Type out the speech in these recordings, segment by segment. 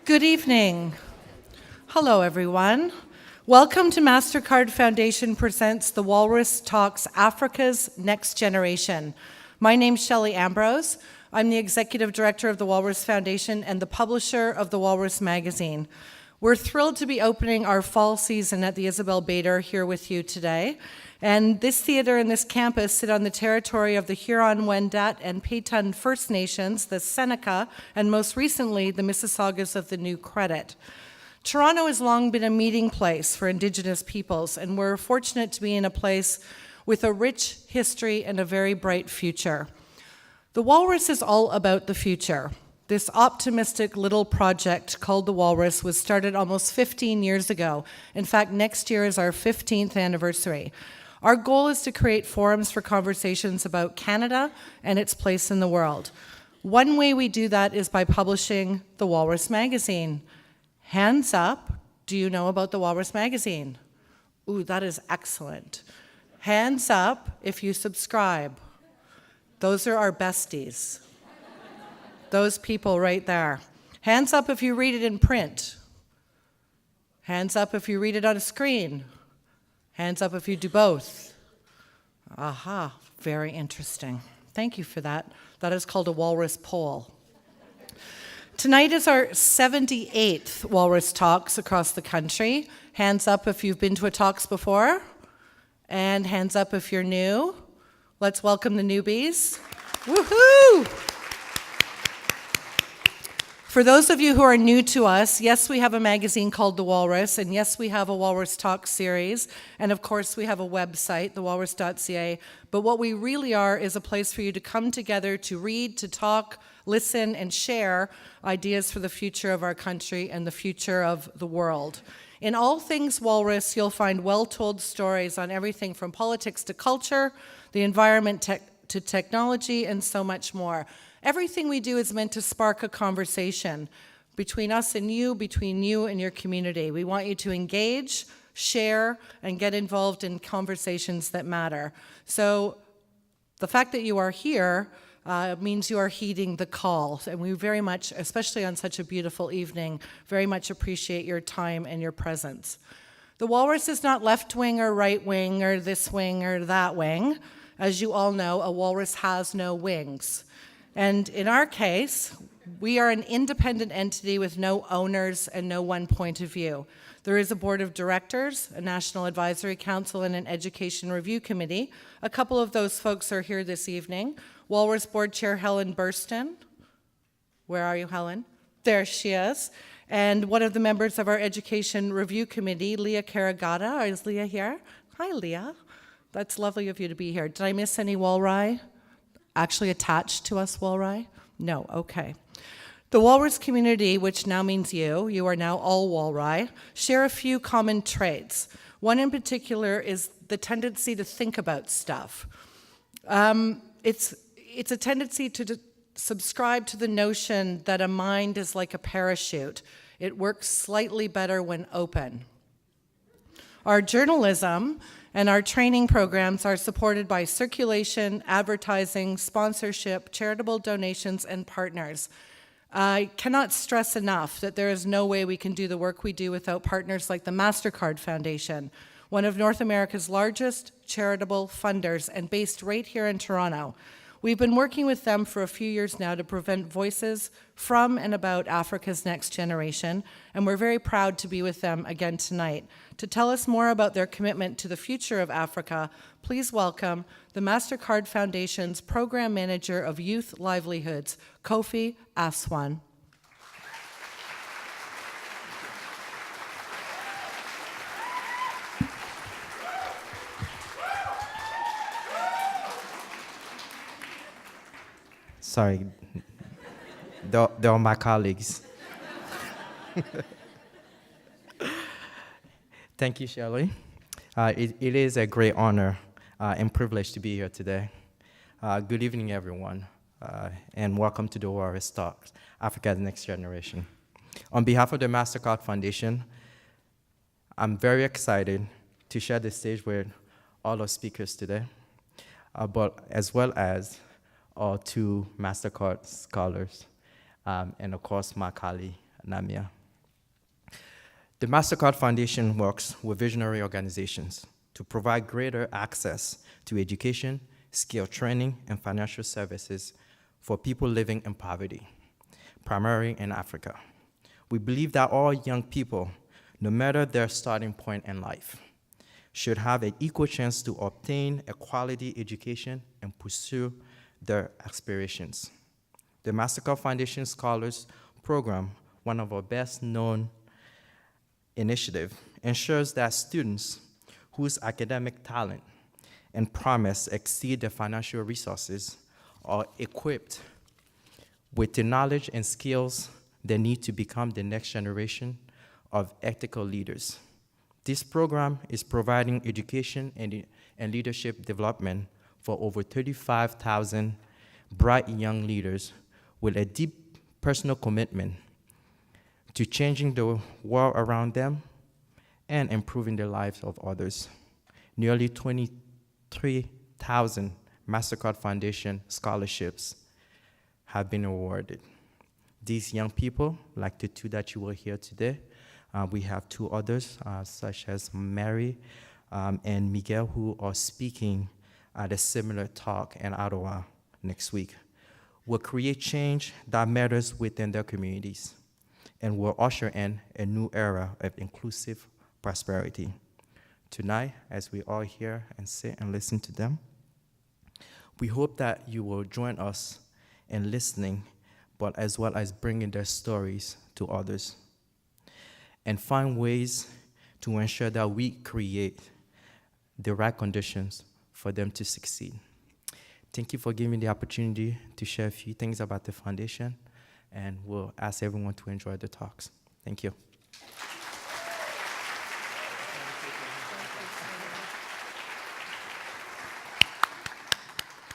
Good evening. Hello, everyone. Welcome to Mastercard Foundation presents the Walrus Talks Africa's Next Generation. My name's Shelley Ambrose. I'm the Executive Director of the Walrus Foundation and the publisher of the Walrus magazine. We're thrilled to be opening our fall season at the Isabel Bader here with you today. And this theater and this campus sit on the territory of the Huron-Wendat and Peyton First Nations, the Seneca, and most recently, the Mississaugas of the New Credit. Toronto has long been a meeting place for Indigenous peoples, and we're fortunate to be in a place with a rich history and a very bright future. The Walrus is all about the future. This optimistic little project called the Walrus was started almost 15 years ago. In fact, next year is our 15th anniversary. Our goal is to create forums for conversations about Canada and its place in the world. One way we do that is by publishing the Walrus magazine. Hands up, do you know about the Walrus magazine? Ooh, that is excellent. Hands up if you subscribe. Those are our besties. Those people right there. Hands up if you read it in print. Hands up if you read it on a screen. Hands up if you do both. Aha, very interesting. Thank you for that. That is called a Walrus poll. Tonight is our 78th Walrus Talks across the country. Hands up if you've been to a Talks before. And hands up if you're new. Let's welcome the newbies. Woohoo! For those of you who are new to us, yes, we have a magazine called The Walrus, and yes, we have a Walrus Talk series, and of course we have a website, thewalrus.ca, but what we really are is a place for you to come together to read, to talk, listen, and share ideas for the future of our country and the future of the world. In all things Walrus, you'll find well-told stories on everything from politics to culture, the environment to technology, and so much more. Everything we do is meant to spark a conversation between us and you, between you and your community. We want you to engage, share, and get involved in conversations that matter. So the fact that you are here means you are heeding the call. And we very much, especially on such a beautiful evening, very much appreciate your time and your presence. The Walrus is not left wing or right wing or this wing or that wing. As you all know, a walrus has no wings. And in our case, we are an independent entity with no owners and no one point of view. There is a board of directors, a national advisory council, and an education review committee. A couple of those folks are here this evening. Walrus board chair Helen Burston. Where are you, Helen? There she is. And one of the members of our education review committee, Leah Karagata. Is Leah here? Hi, Leah. That's lovely of you to be here. Did I miss any Walrus? Actually attached to us, Walrus? No, okay. The Walrus community, which now means you are now all Walrus, share a few common traits. One in particular is the tendency to think about stuff. It's a tendency to subscribe to the notion that a mind is like a parachute. It works slightly better when open. Our journalism and our training programs are supported by circulation, advertising, sponsorship, charitable donations, and partners. I cannot stress enough that there is no way we can do the work we do without partners like the Mastercard Foundation, one of North America's largest charitable funders and based right here in Toronto. We've been working with them for a few years now to prevent voices from and about Africa's next generation, and we're very proud to be with them again tonight. To tell us more about their commitment to the future of Africa, please welcome the Mastercard Foundation's Program Manager of Youth Livelihoods, Kofi Aswan. Sorry, they're my colleagues. Thank you, Shelley. It is a great honor and privilege to be here today. Good evening, everyone, and welcome to the Walrus Talks, Africa's Next Generation. On behalf of the Mastercard Foundation, I'm very excited to share the stage with all our speakers today, but as well as our two Mastercard scholars, and of course my colleague, Namia. The Mastercard Foundation works with visionary organizations to provide greater access to education, skill training, and financial services for people living in poverty, primarily in Africa. We believe that all young people, no matter their starting point in life, should have an equal chance to obtain a quality education and pursue their aspirations. The Mastercard Foundation Scholars Program, one of our best-known initiatives, ensures that students whose academic talent and promise exceed their financial resources are equipped with the knowledge and skills they need to become the next generation of ethical leaders. This program is providing education and leadership development for over 35,000 bright young leaders with a deep personal commitment to changing the world around them and improving the lives of others. Nearly 23,000 Mastercard Foundation scholarships have been awarded. These young people, like the two that you will hear today, we have two others, such as Mary and Miguel, who are speaking at a similar talk in Ottawa next week, will create change that matters within their communities and will usher in a new era of inclusive prosperity. Tonight, as we all hear and sit and listen to them, we hope that you will join us in listening, but as well as bringing their stories to others, and find ways to ensure that we create the right conditions for them to succeed. Thank you for giving me the opportunity to share a few things about the foundation, and we'll ask everyone to enjoy the talks. Thank you.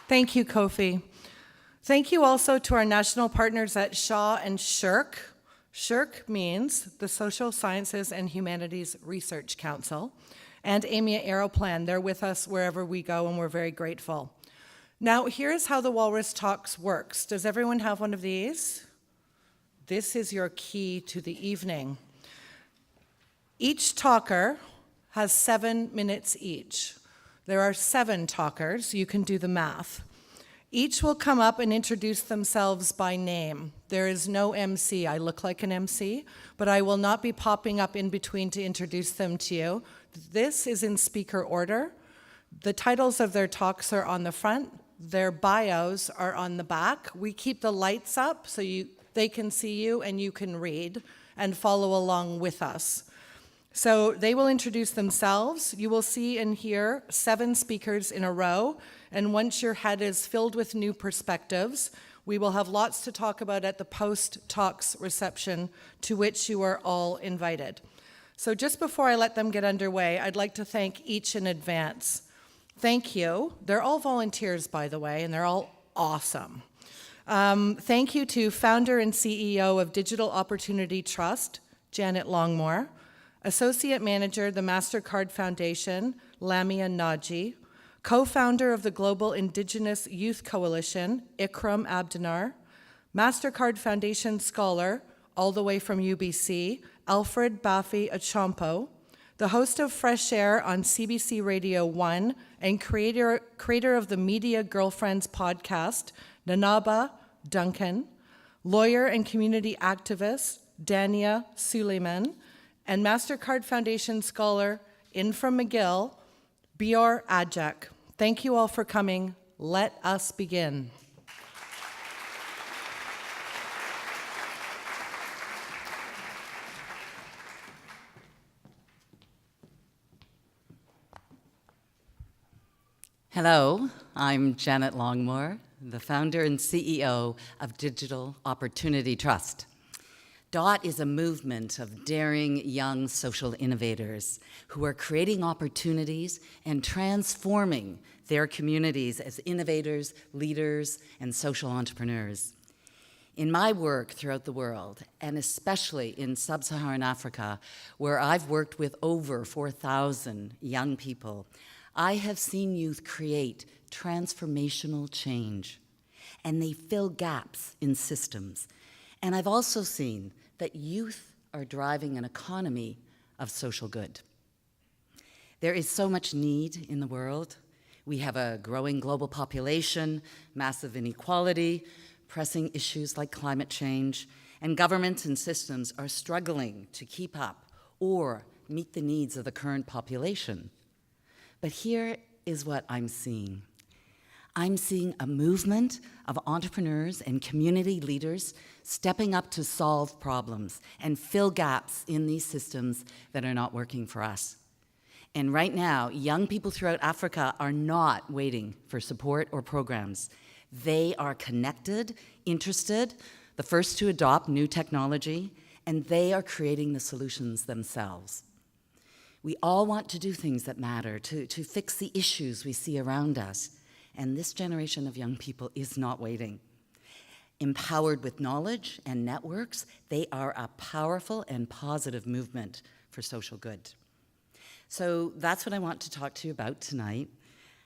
Thank you, Kofi. Thank you also to our national partners at Shaw and SSHRC. SSHRC means the Social Sciences and Humanities Research Council, and Amy Aeroplan. They're with us wherever we go, and we're very grateful. Now, here's how the Walrus Talks works. Does everyone have one of these? This is your key to the evening. Each talker has 7 minutes each. There are 7 talkers. You can do the math. Each will come up and introduce themselves by name. There is no MC. I look like an MC, but I will not be popping up in between to introduce them to you. This is in speaker order. The titles of their talks are on the front. Their bios are on the back. We keep the lights up so they can see you and you can read and follow along with us. So they will introduce themselves. You will see and hear 7 speakers in a row, and once your head is filled with new perspectives, we will have lots to talk about at the post-talks reception, to which you are all invited. So just before I let them get underway, I'd like to thank each in advance. Thank you. They're all volunteers, by the way, and they're all awesome. Thank you to founder and CEO of Digital Opportunity Trust, Janet Longmore, Associate Manager, the Mastercard Foundation, Lamia Naji, co-founder of the Global Indigenous Youth Coalition, Ikram Abdinar, Mastercard Foundation Scholar, all the way from UBC, Alfred Bafi Achampo, the host of Fresh Air on CBC Radio 1 and creator of the Media Girlfriends podcast, Nanaba Duncan, lawyer and community activist, Dania Suleiman, and Mastercard Foundation scholar, in from McGill, Bior Ajak. Thank you all for coming. Let us begin. Hello, I'm Janet Longmore, the founder and CEO of Digital Opportunity Trust. DOT is a movement of daring young social innovators who are creating opportunities and transforming their communities as innovators, leaders, and social entrepreneurs. In my work throughout the world, and especially in sub-Saharan Africa, where I've worked with over 4,000 young people, I have seen youth create transformational change, and they fill gaps in systems. And I've also seen that youth are driving an economy of social good. There is so much need in the world. We have a growing global population, massive inequality, pressing issues like climate change, and governments and systems are struggling to keep up or meet the needs of the current population. But here is what I'm seeing. I'm seeing a movement of entrepreneurs and community leaders stepping up to solve problems and fill gaps in these systems that are not working for us. And right now, young people throughout Africa are not waiting for support or programs. They are connected, interested, the first to adopt new technology, and they are creating the solutions themselves. We all want to do things that matter, to fix the issues we see around us. And this generation of young people is not waiting. Empowered with knowledge and networks, they are a powerful and positive movement for social good. So that's what I want to talk to you about tonight.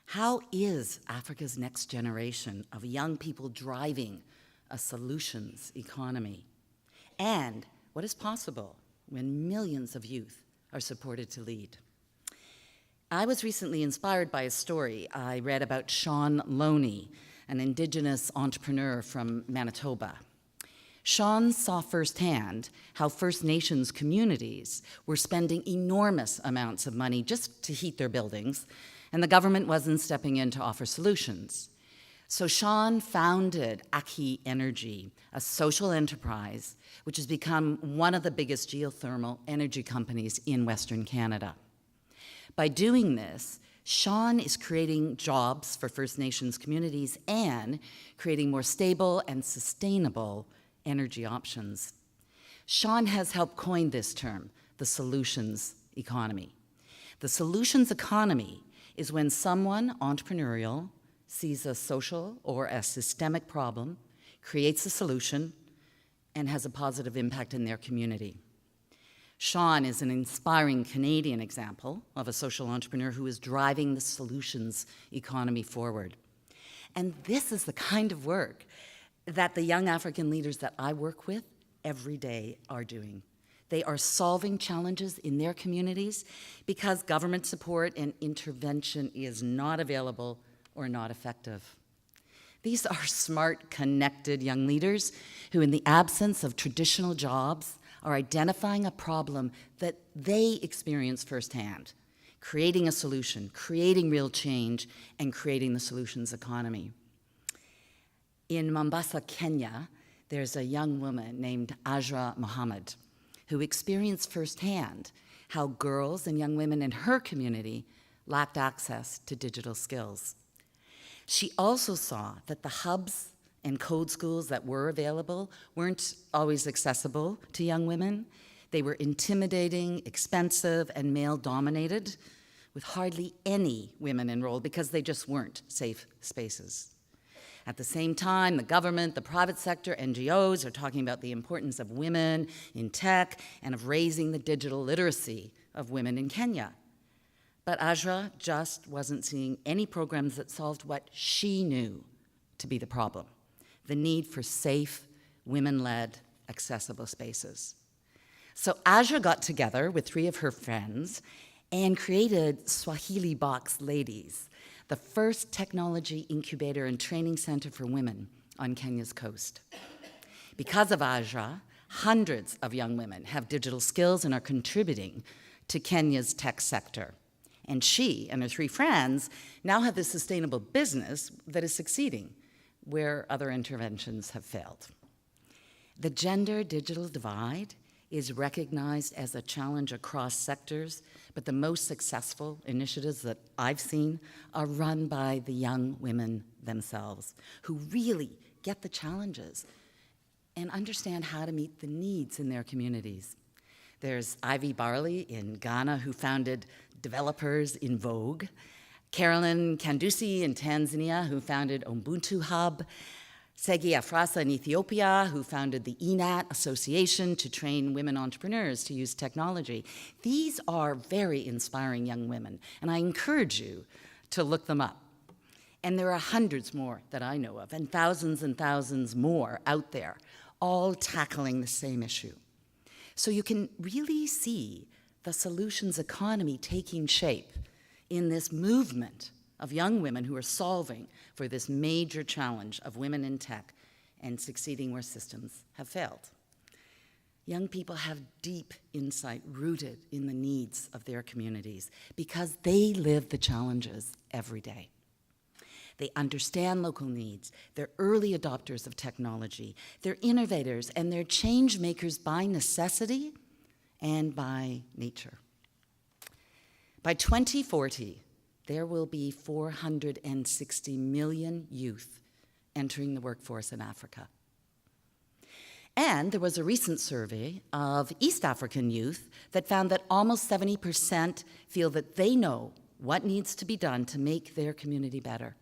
How is Africa's next generation of young people driving a solutions economy? And what is possible when millions of youth are supported to lead? I was recently inspired by a story I read about Sean Loney, an Indigenous entrepreneur from Manitoba. Sean saw firsthand how First Nations communities were spending enormous amounts of money just to heat their buildings, and the government wasn't stepping in to offer solutions. So Sean founded Aki Energy, a social enterprise which has become one of the biggest geothermal energy companies in Western Canada. By doing this, Sean is creating jobs for First Nations communities and creating more stable and sustainable energy options. Sean has helped coin this term, the solutions economy. The solutions economy is when someone entrepreneurial sees a social or a systemic problem, creates a solution, and has a positive impact in their community. Sean is an inspiring Canadian example of a social entrepreneur who is driving the solutions economy forward. And this is the kind of work that the young African leaders that I work with every day are doing. They are solving challenges in their communities because government support and intervention is not available or not effective. These are smart, connected young leaders who, in the absence of traditional jobs, are identifying a problem that they experience firsthand, creating a solution, creating real change, and creating the solutions economy. In Mombasa, Kenya, there's a young woman named Ajra Mohammed who experienced firsthand how girls and young women in her community lacked access to digital skills. She also saw that the hubs and code schools that were available weren't always accessible to young women. They were intimidating, expensive, and male-dominated, with hardly any women enrolled because they just weren't safe spaces. At the same time, the government, the private sector, NGOs are talking about the importance of women in tech and of raising the digital literacy of women in Kenya. But Ajra just wasn't seeing any programs that solved what she knew to be the problem: the need for safe, women-led, accessible spaces. So Ajra got together with 3 of her friends and created Swahili Box Ladies, the first technology incubator and training center for women on Kenya's coast. Because of Ajra, hundreds of young women have digital skills and are contributing to Kenya's tech sector. And she and her 3 friends now have this sustainable business that is succeeding where other interventions have failed. The gender digital divide is recognized as a challenge across sectors, but the most successful initiatives that I've seen are run by the young women themselves, who really get the challenges and understand how to meet the needs in their communities. There's Ivy Barley in Ghana, who founded Developers in Vogue, Carolyn Kandusi in Tanzania, who founded Ubuntu Hub, Segi Afrasa in Ethiopia, who founded the ENAT Association to train women entrepreneurs to use technology. These are very inspiring young women, and I encourage you to look them up. And there are hundreds more that I know of, and thousands more out there, all tackling the same issue. So you can really see the solutions economy taking shape in this movement of young women who are solving for this major challenge of women in tech and succeeding where systems have failed. Young people have deep insight rooted in the needs of their communities because they live the challenges every day. They understand local needs, they're early adopters of technology, they're innovators, and they're change makers by necessity and by nature. By 2040, there will be 460 million youth entering the workforce in Africa. And there was a recent survey of East African youth that found that almost 70% feel that they know what needs to be done to make their community better.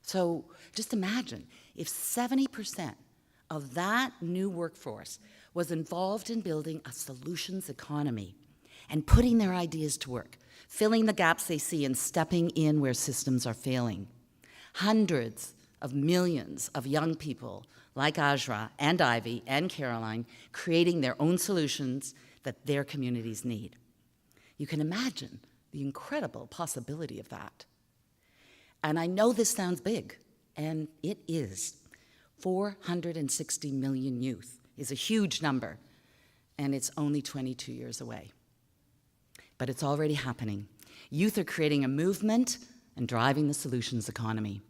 So just imagine if 70% of that new workforce was involved in building a solutions economy and putting their ideas to work, filling the gaps they see and stepping in where systems are failing. Hundreds of millions of young people like Ajra and Ivy and Caroline creating their own solutions that their communities need. You can imagine the incredible possibility of that. And I know this sounds big, and it is. 460 million youth is a huge number, and it's only 22 years away. But it's already happening. Youth are creating a movement and driving the solutions economy.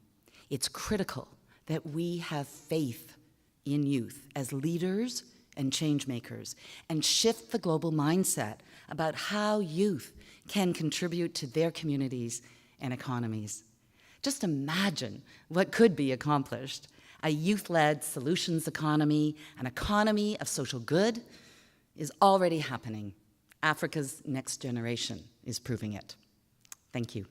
It's critical that we have faith in youth as leaders and change makers and shift the global mindset about how youth can contribute to their communities and economies. Just imagine what could be accomplished. A youth-led solutions economy, an economy of social good, is already happening. Africa's next generation is proving it. Thank you.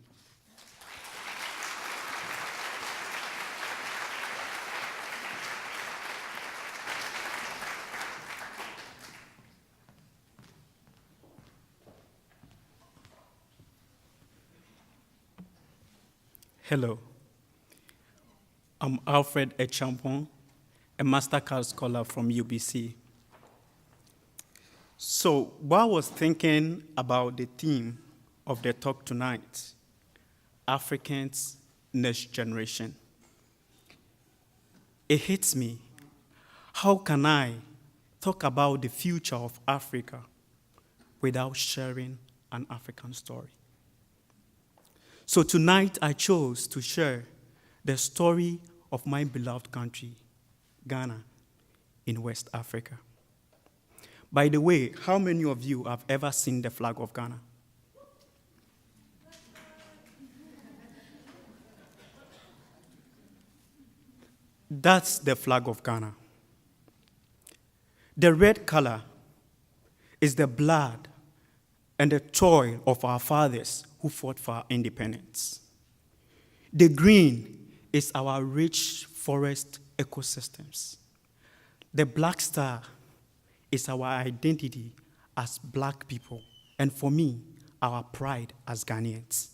Hello, I'm Alfred Echampon, a Mastercard scholar from UBC. So while I was thinking about the theme of the talk tonight, Africans' next generation, it hits me. How can I talk about the future of Africa without sharing an African story? So tonight I chose to share the story of my beloved country, Ghana, in West Africa. By the way, how many of you have ever seen the flag of Ghana? That's the flag of Ghana. The red color is the blood and the toil of our fathers who fought for our independence. The green is our rich forest ecosystems. The black star is our identity as black people, and for me, our pride as Ghanaians.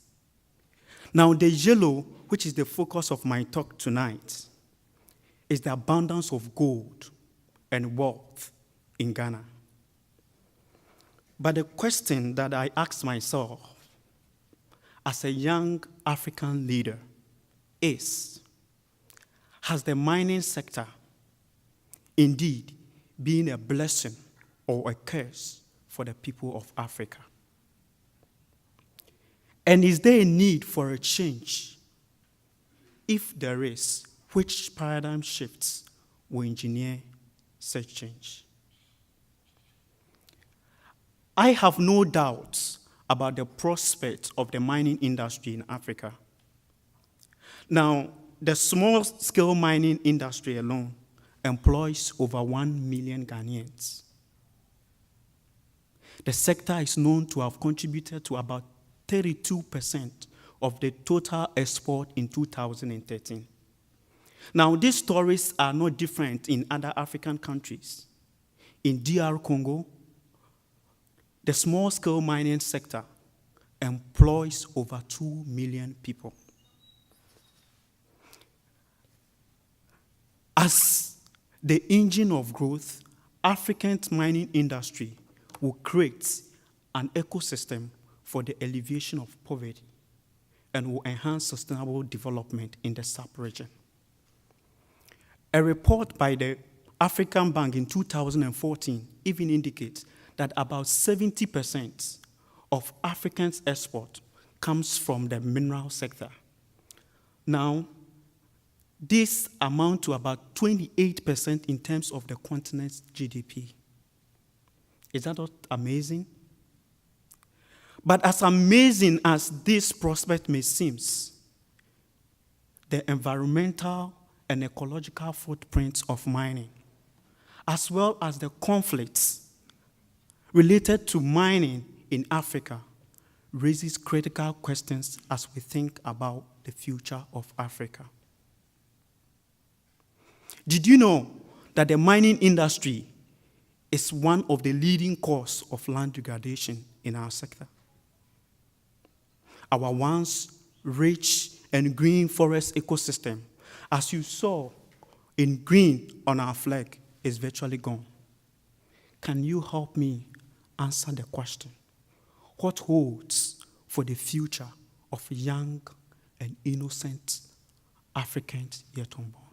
Now, the yellow, which is the focus of my talk tonight, is the abundance of gold and wealth in Ghana. But the question that I ask myself as a young African leader is, has the mining sector indeed been a blessing or a curse for the people of Africa? And is there a need for a change? If there is, which paradigm shifts will engineer such change? I have no doubts about the prospects of the mining industry in Africa. Now, the small-scale mining industry alone employs over 1 million Ghanaians. The sector is known to have contributed to about 32% of the total export in 2013. Now, these stories are no different in other African countries. In DR Congo, the small-scale mining sector employs over 2 million people. As the engine of growth, African mining industry will create an ecosystem for the alleviation of poverty and will enhance sustainable development in the sub-region. A report by the African Bank in 2014 even indicates that about 70% of Africans' export comes from the mineral sector. Now, this amounts to about 28% in terms of the continent's GDP. Is that not amazing? But as amazing as this prospect may seem, the environmental and ecological footprints of mining, as well as the conflicts related to mining in Africa, raises critical questions as we think about the future of Africa. Did you know that the mining industry is one of the leading causes of land degradation in our sector? Our once rich and green forest ecosystem, as you saw in green on our flag, is virtually gone. Can you help me answer the question? What holds for the future of young and innocent Africans yet unborn?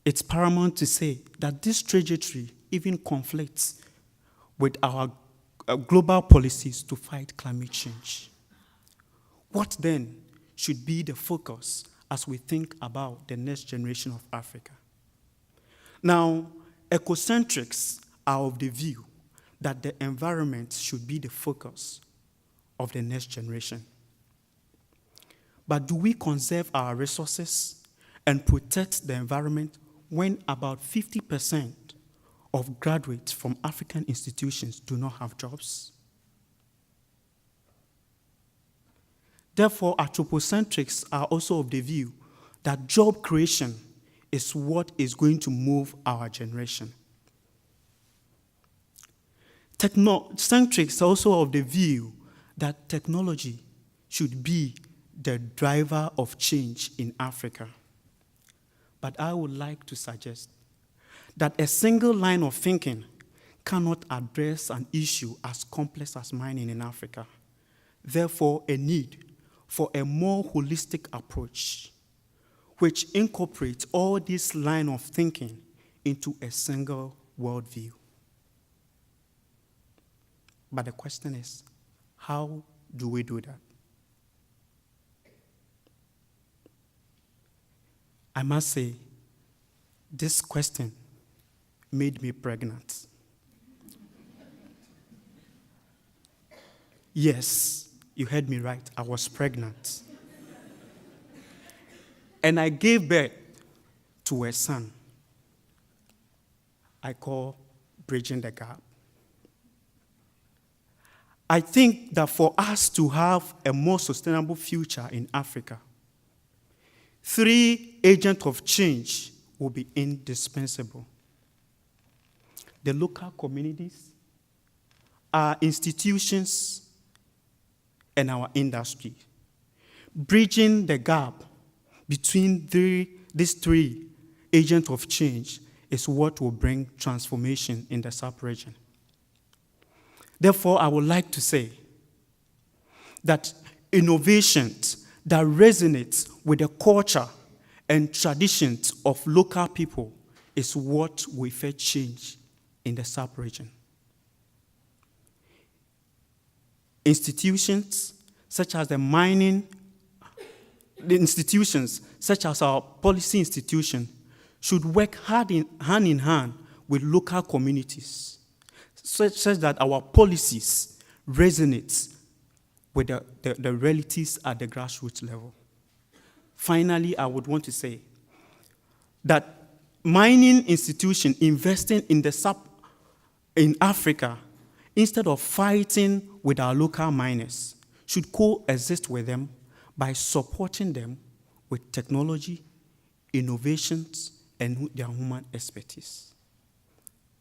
It's paramount to say that this trajectory even conflicts with our global policies to fight climate change. What then should be the focus as we think about the next generation of Africa? Now, ecocentrics are of the view that the environment should be the focus of the next generation. But do we conserve our resources and protect the environment when about 50% of graduates from African institutions do not have jobs? Therefore, anthropocentrics are also of the view that job creation is what is going to move our generation. Technocentrics are also of the view that technology should be the driver of change in Africa. But I would like to suggest that a single line of thinking cannot address an issue as complex as mining in Africa. Therefore, a need for a more holistic approach, which incorporates all this line of thinking into a single worldview. But the question is, how do we do that? I must say, this question made me pregnant. Yes, you heard me right, I was pregnant. And I gave birth to a son I call Bridging the Gap. I think that for us to have a more sustainable future in Africa, 3 agents of change will be indispensable. The local communities, our institutions, and our industry. Bridging the gap between these 3 agents of change is what will bring transformation in the sub-region. Therefore, I would like to say that innovations that resonates with the culture and traditions of local people is what will effect change in the sub-region. Institutions such as the institutions such as our policy institution should work hand in hand with local communities, such that our policies resonate with the realities at the grassroots level. Finally, I would want to say that mining institutions investing in Africa, instead of fighting with our local miners, should coexist with them by supporting them with technology, innovations, and their human expertise.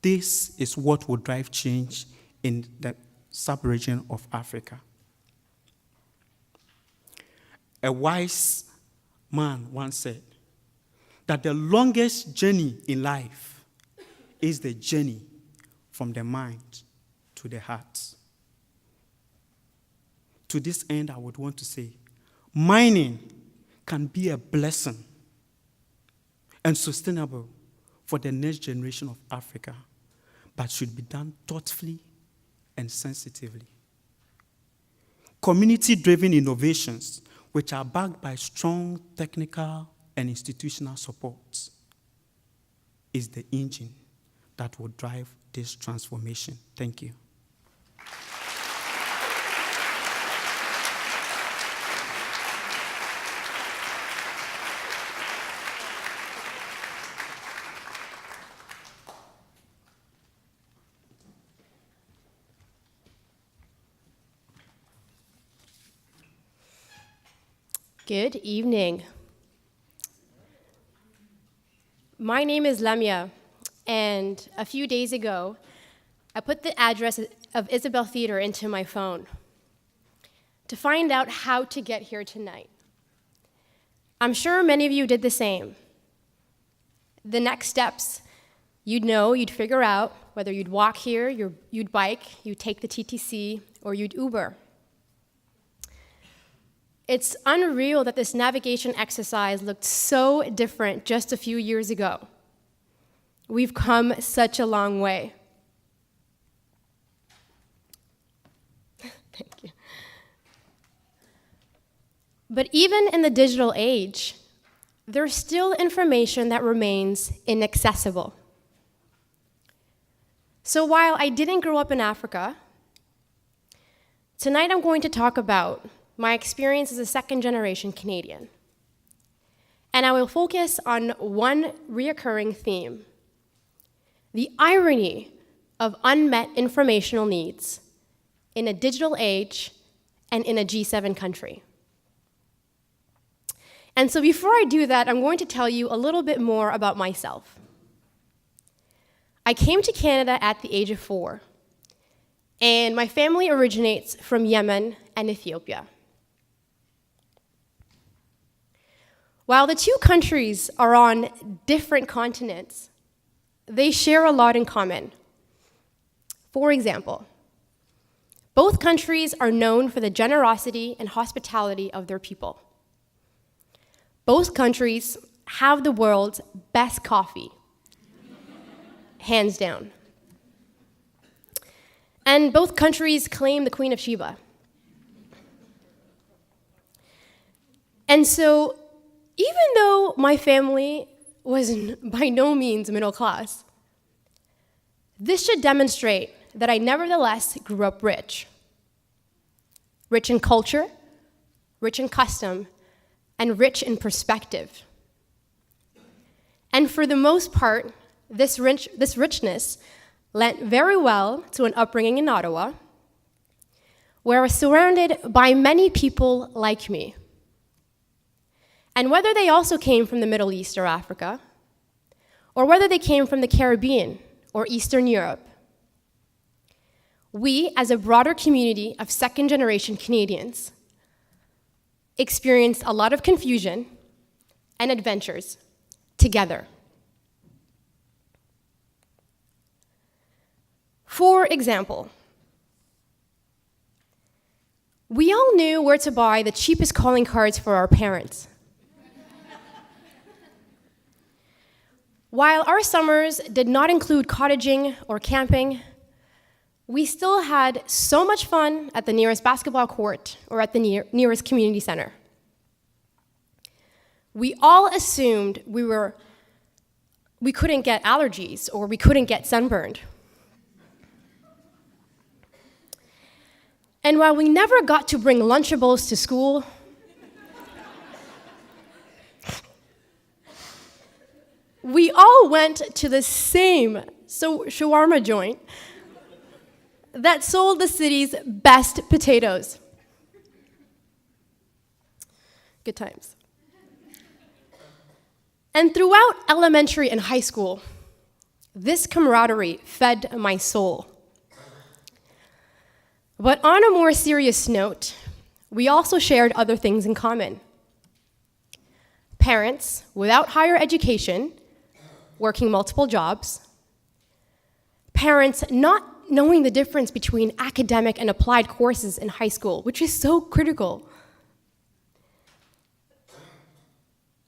This is what will drive change in the sub-region of Africa. A wise man once said that the longest journey in life is the journey from the mind to the heart. To this end, I would want to say, mining can be a blessing and sustainable for the next generation of Africa, but should be done thoughtfully and sensitively. Community-driven innovations, which are backed by strong technical and institutional support, is the engine that will drive this transformation. Thank you. Good evening. My name is Lamia, and a few days ago, I put the address of Isabel Theater into my phone to find out how to get here tonight. I'm sure many of you did the same. The next steps, you'd figure out whether you'd walk here, you'd bike, you'd take the TTC, or you'd Uber. It's unreal that this navigation exercise looked so different just a few years ago. We've come such a long way. Thank you. But even in the digital age, there's still information that remains inaccessible. So while I didn't grow up in Africa, tonight I'm going to talk about my experience as a second-generation Canadian. And I will focus on one reoccurring theme: the irony of unmet informational needs in a digital age and in a G7 country. And so before I do that, I'm going to tell you a little bit more about myself. I came to Canada at the age of 4, and my family originates from Yemen and Ethiopia. While the two countries are on different continents, they share a lot in common. For example, both countries are known for the generosity and hospitality of their people. Both countries have the world's best coffee, hands down. And both countries claim the Queen of Sheba. And so, even though my family was by no means middle class, this should demonstrate that I nevertheless grew up rich. Rich in culture, rich in custom, and rich in perspective. And for the most part, this richness lent very well to an upbringing in Ottawa, where I was surrounded by many people like me. And whether they also came from the Middle East or Africa, or whether they came from the Caribbean or Eastern Europe, we, as a broader community of second-generation Canadians, experienced a lot of confusion and adventures together. For example, we all knew where to buy the cheapest calling cards for our parents. While our summers did not include cottaging or camping, we still had so much fun at the nearest basketball court or at the nearest community center. We all assumed we couldn't get allergies or we couldn't get sunburned. And while we never got to bring Lunchables to school, we all went to the same shawarma joint that sold the city's best potatoes. Good times. And throughout elementary and high school, this camaraderie fed my soul. But on a more serious note, we also shared other things in common. Parents without higher education, working multiple jobs, parents not knowing the difference between academic and applied courses in high school, which is so critical.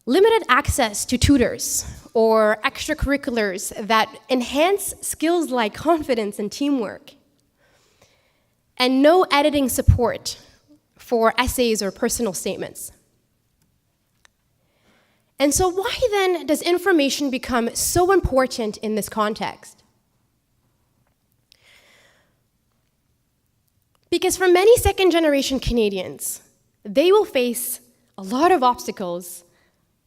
Limited access to tutors or extracurriculars that enhance skills like confidence and teamwork. And no editing support for essays or personal statements. And so why then does information become so important in this context? Because for many second-generation Canadians, they will face a lot of obstacles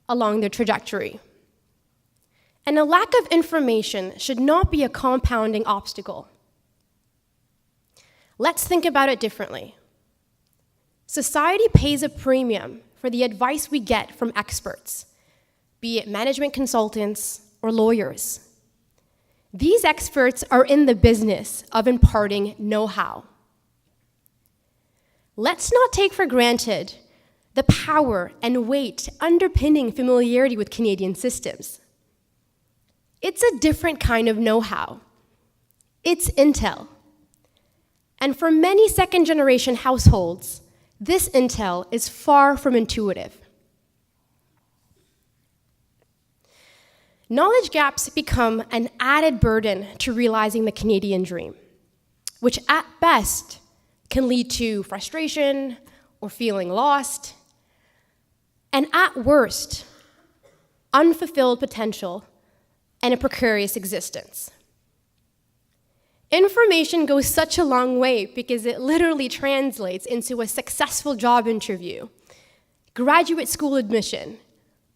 along their trajectory. And a lack of information should not be a compounding obstacle. Let's think about it differently. Society pays a premium for the advice we get from experts, be it management consultants or lawyers. These experts are in the business of imparting know-how. Let's not take for granted the power and weight underpinning familiarity with Canadian systems. It's a different kind of know-how. It's intel. And for many second-generation households, this intel is far from intuitive. Knowledge gaps become an added burden to realizing the Canadian dream, which at best can lead to frustration or feeling lost, and at worst, unfulfilled potential and a precarious existence. Information goes such a long way because it literally translates into a successful job interview, graduate school admission,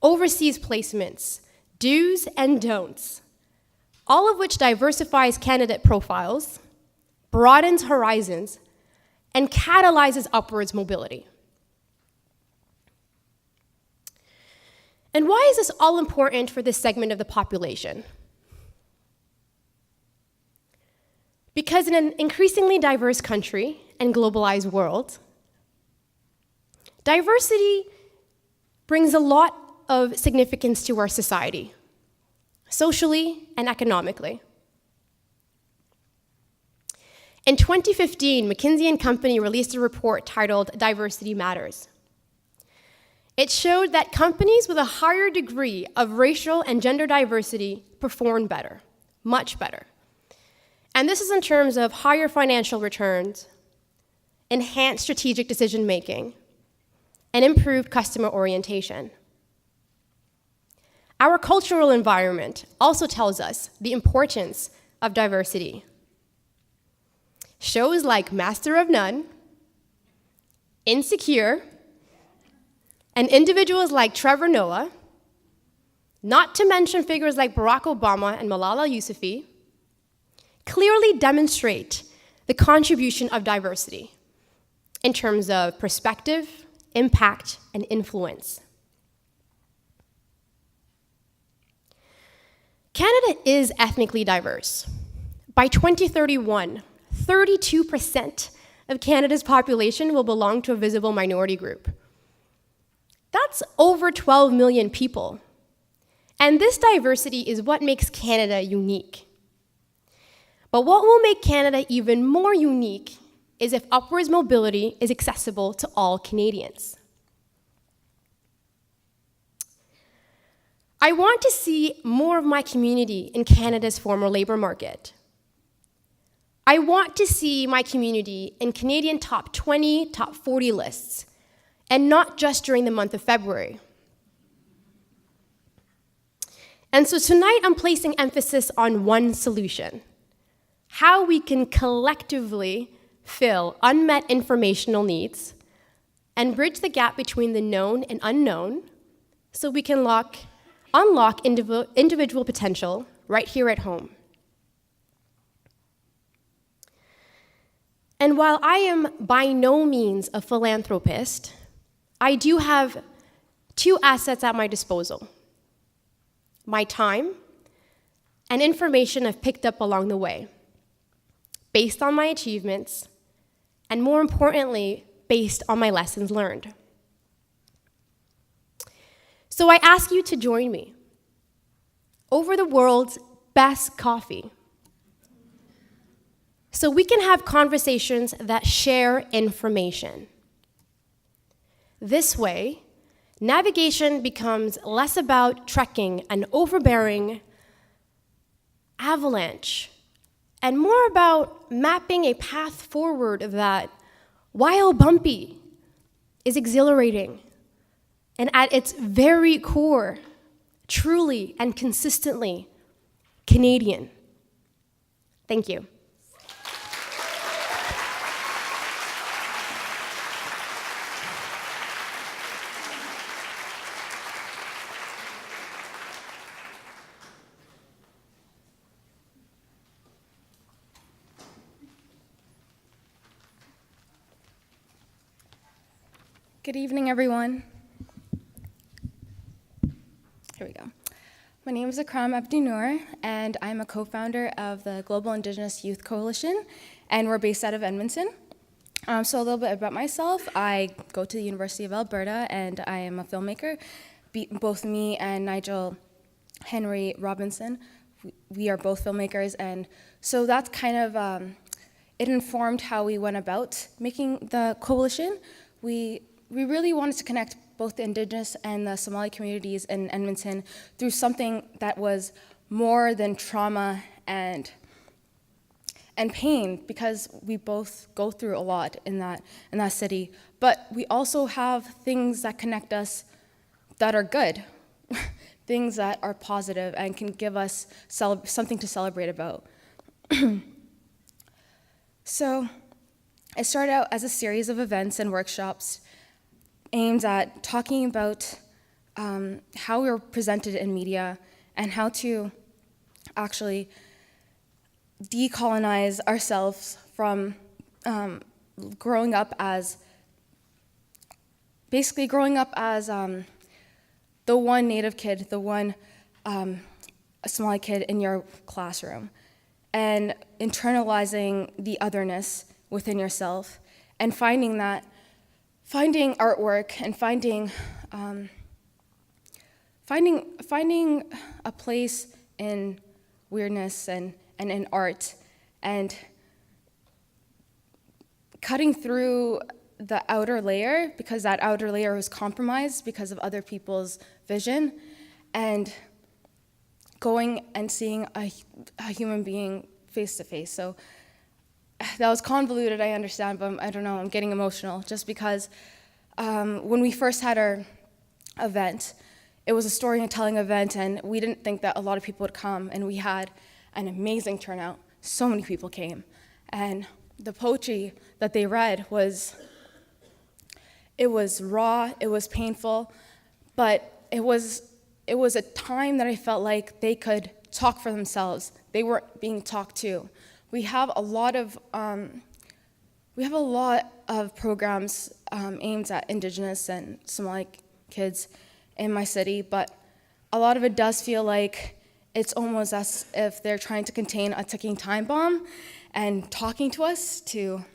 overseas placements, do's and don'ts, all of which diversifies candidate profiles, broadens horizons, and catalyzes upwards mobility. And why is this all important for this segment of the population? Because in an increasingly diverse country and globalized world, diversity brings a lot of significance to our society, socially and economically. In 2015, McKinsey & Company released a report titled Diversity Matters. It showed that companies with a higher degree of racial and gender diversity performed better, much better. And this is in terms of higher financial returns, enhanced strategic decision-making, and improved customer orientation. Our cultural environment also tells us the importance of diversity. Shows like Master of None, Insecure, and individuals like Trevor Noah, not to mention figures like Barack Obama and Malala Yousafzai, clearly demonstrate the contribution of diversity in terms of perspective, impact, and influence. Canada is ethnically diverse. By 2031, 32% of Canada's population will belong to a visible minority group. That's over 12 million people. And this diversity is what makes Canada unique. But what will make Canada even more unique is if upwards mobility is accessible to all Canadians. I want to see more of my community in Canada's formal labor market. I want to see my community in Canadian top 20, top 40 lists, and not just during the month of February. And so tonight I'm placing emphasis on one solution: how we can collectively fill unmet informational needs and bridge the gap between the known and unknown so we can unlock individual potential right here at home. And while I am by no means a philanthropist, I do have two assets at my disposal: my time and information I've picked up along the way, based on my achievements, and more importantly, based on my lessons learned. So I ask you to join me over the world's best coffee, so we can have conversations that share information. This way, navigation becomes less about trekking an overbearing avalanche and more about mapping a path forward that, while bumpy, is exhilarating and at its very core, truly and consistently Canadian. Thank you. Good evening, everyone. Here we go. My name is Akram Abdinoor, and I'm a co-founder of the Global Indigenous Youth Coalition, and we're based out of Edmonton. So a little bit about myself. I go to the University of Alberta, and I am a filmmaker. Both me and Nigel Henry Robinson, we are both filmmakers, and so that's kind of, it informed how we went about making the coalition. We really wanted to connect both the Indigenous and the Somali communities in Edmonton through something that was more than trauma and pain, because we both go through a lot in that city. But we also have things that connect us that are good, things that are positive and can give us something to celebrate about. So it started out as a series of events and workshops aimed at talking about how we were presented in media and how to actually decolonize ourselves from growing up as the one Native kid, the one Somali kid in your classroom, and internalizing the otherness within yourself and finding artwork and finding a place in weirdness and in art, and cutting through the outer layer, because that outer layer was compromised because of other people's vision, and going and seeing a human being face to face. So that was convoluted, I understand, but I don't know, I'm getting emotional, just because when we first had our event, it was a storytelling event, and we didn't think that a lot of people would come, and we had an amazing turnout. So many people came, and the poetry that they read was raw, it was painful, but it was a time that I felt like they could talk for themselves. They weren't being talked to. We have a lot of programs aimed at Indigenous and Somali kids in my city, but a lot of it does feel like it's almost as if they're trying to contain a ticking time bomb and talking to us to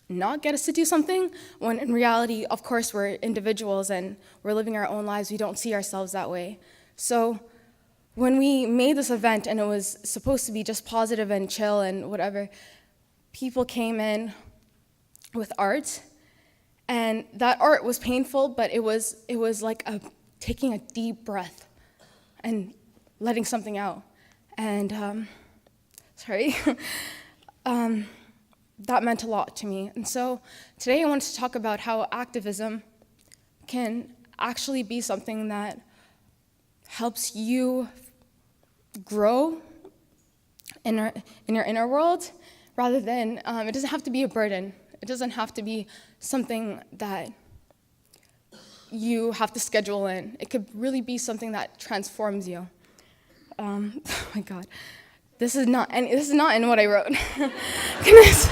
not get us to do something, when in reality, of course, we're individuals and we're living our own lives. We don't see ourselves that way. So when we made this event and it was supposed to be just positive and chill and whatever, people came in with art, and that art was painful, but it was like taking a deep breath and letting something out. And that meant a lot to me. And so today I wanted to talk about how activism can actually be something that helps you grow in your inner world, rather than, it doesn't have to be a burden. It doesn't have to be something that you have to schedule in. It could really be something that transforms you. Oh my God, this is not in what I wrote. Goodness.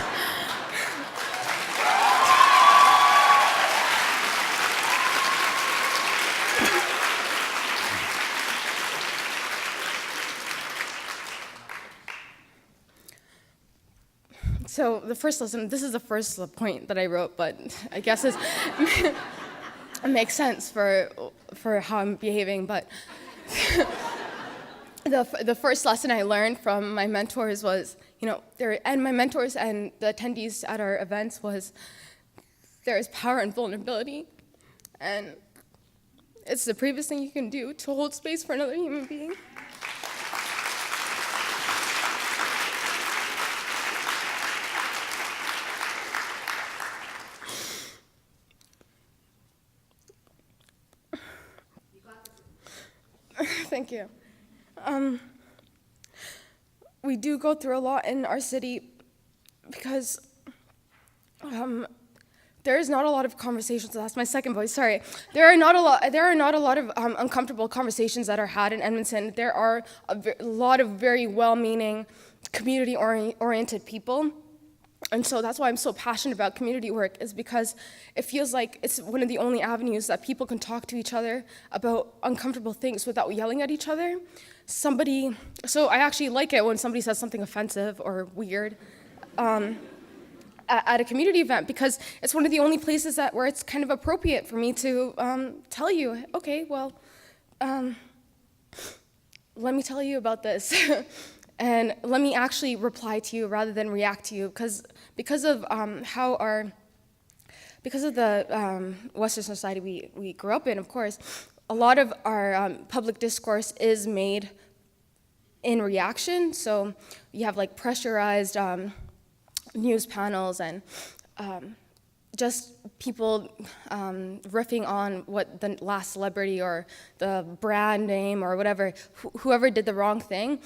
So the first lesson, this is the first point that I wrote, but I guess it makes sense for how I'm behaving, but the first lesson I learned from my mentors was, my mentors and the attendees at our events was, there is power in vulnerability, and it's the bravest thing you can do to hold space for another human being. Thank you. We do go through a lot in our city because there is not a lot of conversations. That's my second voice. Sorry. There are not a lot of uncomfortable conversations that are had in Edmonton. There are a lot of very well-meaning, community-oriented people. And so that's why I'm so passionate about community work, is because it feels like it's one of the only avenues that people can talk to each other about uncomfortable things without yelling at each other. So I actually like it when somebody says something offensive or weird at a community event, because it's one of the only places where it's kind of appropriate for me to tell you, okay, well, let me tell you about this. And let me actually reply to you rather than react to you, because of the Western society we grew up in. Of course, a lot of our public discourse is made in reaction. So you have like pressurized news panels and just people riffing on what the last celebrity or the brand name or whatever, whoever did the wrong thing.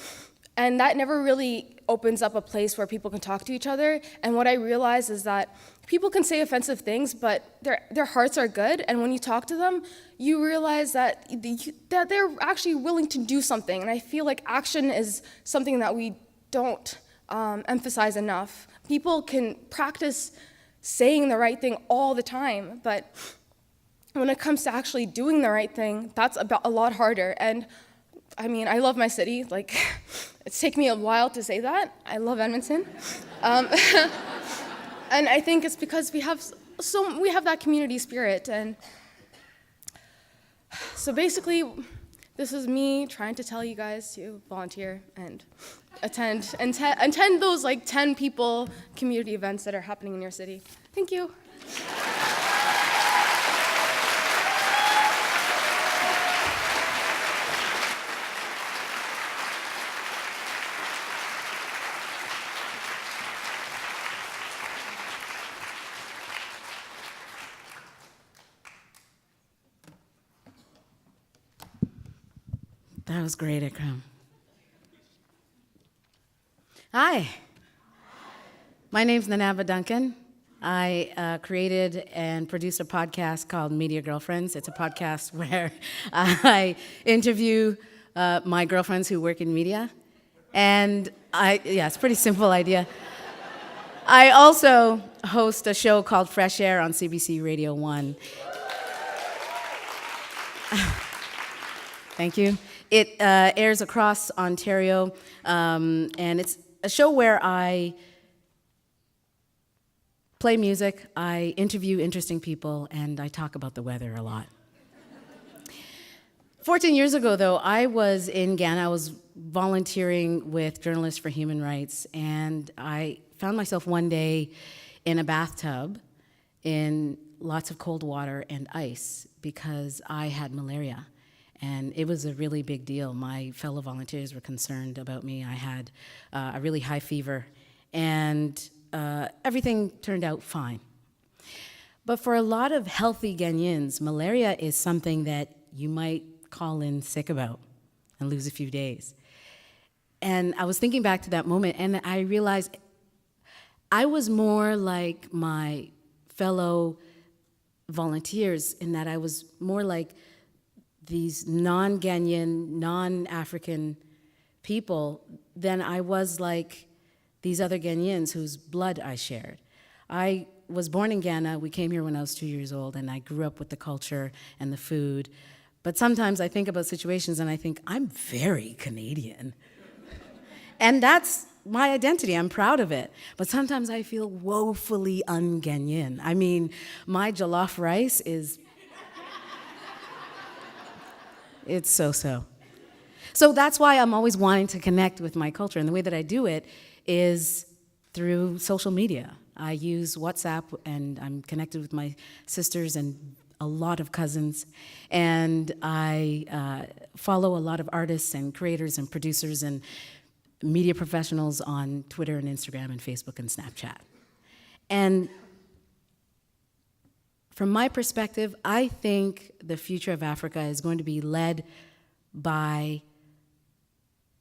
And that never really opens up a place where people can talk to each other. And what I realize is that people can say offensive things, but their hearts are good. And when you talk to them, you realize that they're actually willing to do something. And I feel like action is something that we don't emphasize enough. People can practice saying the right thing all the time, but when it comes to actually doing the right thing, that's a lot harder. And I mean, I love my city. Like, it's taken me a while to say that. I love Edmonton. And I think it's because we have that community spirit. And so basically, this is me trying to tell you guys to volunteer and attend those like 10 people community events that are happening in your city. Thank you. That was great, Ikram. Hi. My name's Nanaba Duncan. I created and produced a podcast called Media Girlfriends. It's a podcast where I interview my girlfriends who work in media. And it's a pretty simple idea. I also host a show called Fresh Air on CBC Radio 1. Thank you. It airs across Ontario, and it's a show where I play music, I interview interesting people, and I talk about the weather a lot. 14 years ago, though, I was in Ghana. I was volunteering with Journalists for Human Rights, and I found myself one day in a bathtub in lots of cold water and ice because I had malaria. And it was a really big deal. My fellow volunteers were concerned about me. I had a really high fever, and everything turned out fine. But for a lot of healthy Ghanaians, malaria is something that you might call in sick about and lose a few days. And I was thinking back to that moment, and I realized I was more like my fellow volunteers in that I was more like these non-Ghanaian, non-African people than I was like these other Ghanaians whose blood I shared. I was born in Ghana. We came here when I was 2 years old, and I grew up with the culture and the food. But sometimes I think about situations and I think, I'm very Canadian. And that's my identity. I'm proud of it. But sometimes I feel woefully un-Ghanaian. I mean, my jollof rice is it's so-so. So that's why I'm always wanting to connect with my culture. And the way that I do it is through social media. I use WhatsApp, and I'm connected with my sisters and a lot of cousins. And I follow a lot of artists and creators and producers and media professionals on Twitter and Instagram and Facebook and Snapchat. And from my perspective, I think the future of Africa is going to be led by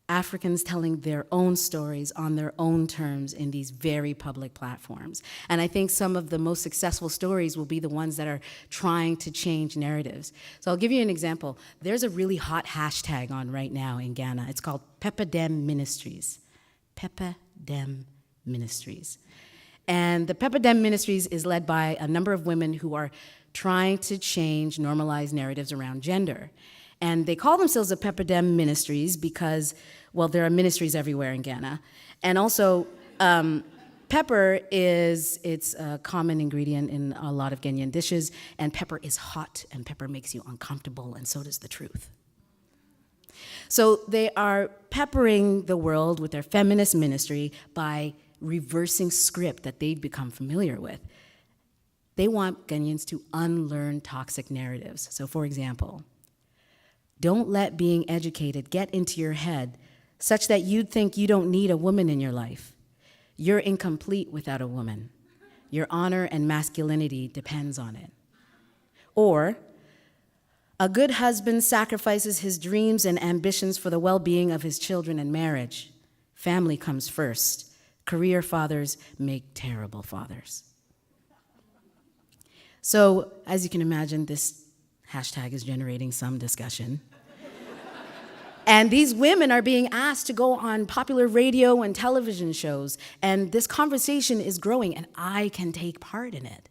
Africans telling their own stories on their own terms in these very public platforms. And I think some of the most successful stories will be the ones that are trying to change narratives. So I'll give you an example. There's a really hot hashtag on right now in Ghana. It's called Peppadem Ministries. Peppadem Ministries. And the Peppadem Ministries is led by a number of women who are trying to change normalized narratives around gender. And they call themselves the Peppadem Ministries because, well, there are ministries everywhere in Ghana. And also, pepper it's a common ingredient in a lot of Ghanaian dishes, and pepper is hot, and pepper makes you uncomfortable, and so does the truth. So they are peppering the world with their feminist ministry by reversing script that they've become familiar with. They want Ghanaians to unlearn toxic narratives. So for example, don't let being educated get into your head such that you'd think you don't need a woman in your life. You're incomplete without a woman. Your honor and masculinity depends on it. Or, a good husband sacrifices his dreams and ambitions for the well-being of his children and marriage. Family comes first. Career fathers make terrible fathers. So, as you can imagine, this hashtag is generating some discussion. And these women are being asked to go on popular radio and television shows, and this conversation is growing, and I can take part in it.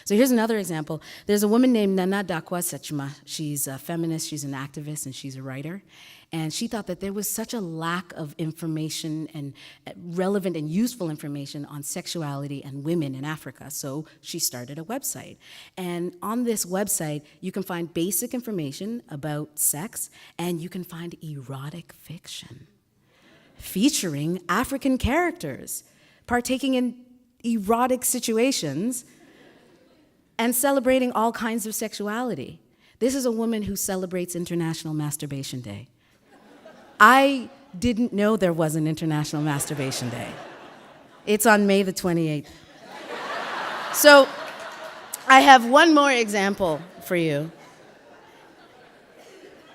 So here's another example. There's a woman named Nana Dakwa Sechma. She's a feminist, she's an activist, and she's a writer. And she thought that there was such a lack of information and relevant and useful information on sexuality and women in Africa. So she started a website. And on this website, you can find basic information about sex, and you can find erotic fiction featuring African characters partaking in erotic situations and celebrating all kinds of sexuality. This is a woman who celebrates International Masturbation Day. I didn't know there was an International Masturbation Day. It's on May the 28th. So I have one more example for you.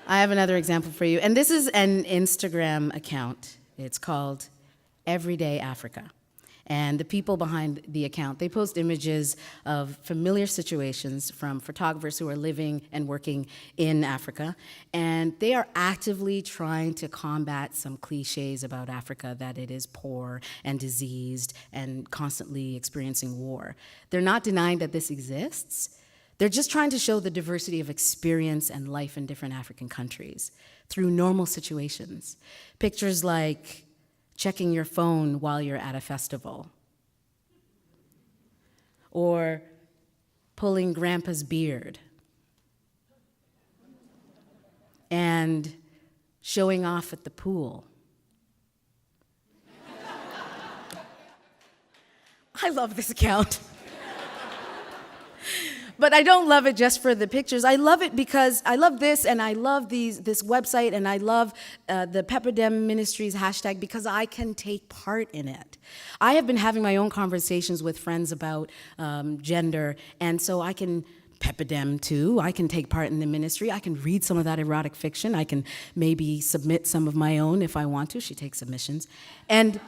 I have another example for you. And this is an Instagram account. It's called Everyday Africa. And the people behind the account, they post images of familiar situations from photographers who are living and working in Africa. And they are actively trying to combat some cliches about Africa, that it is poor and diseased and constantly experiencing war. They're not denying that this exists. They're just trying to show the diversity of experience and life in different African countries through normal situations. Pictures like checking your phone while you're at a festival, or pulling grandpa's beard, and showing off at the pool. I love this account. But I don't love it just for the pictures. I love it because I love this, and I love this website, and I love the Peppadem Ministries hashtag because I can take part in it. I have been having my own conversations with friends about gender, and so I can Peppadem too. I can take part in the ministry. I can read some of that erotic fiction. I can maybe submit some of my own if I want to. She takes submissions. And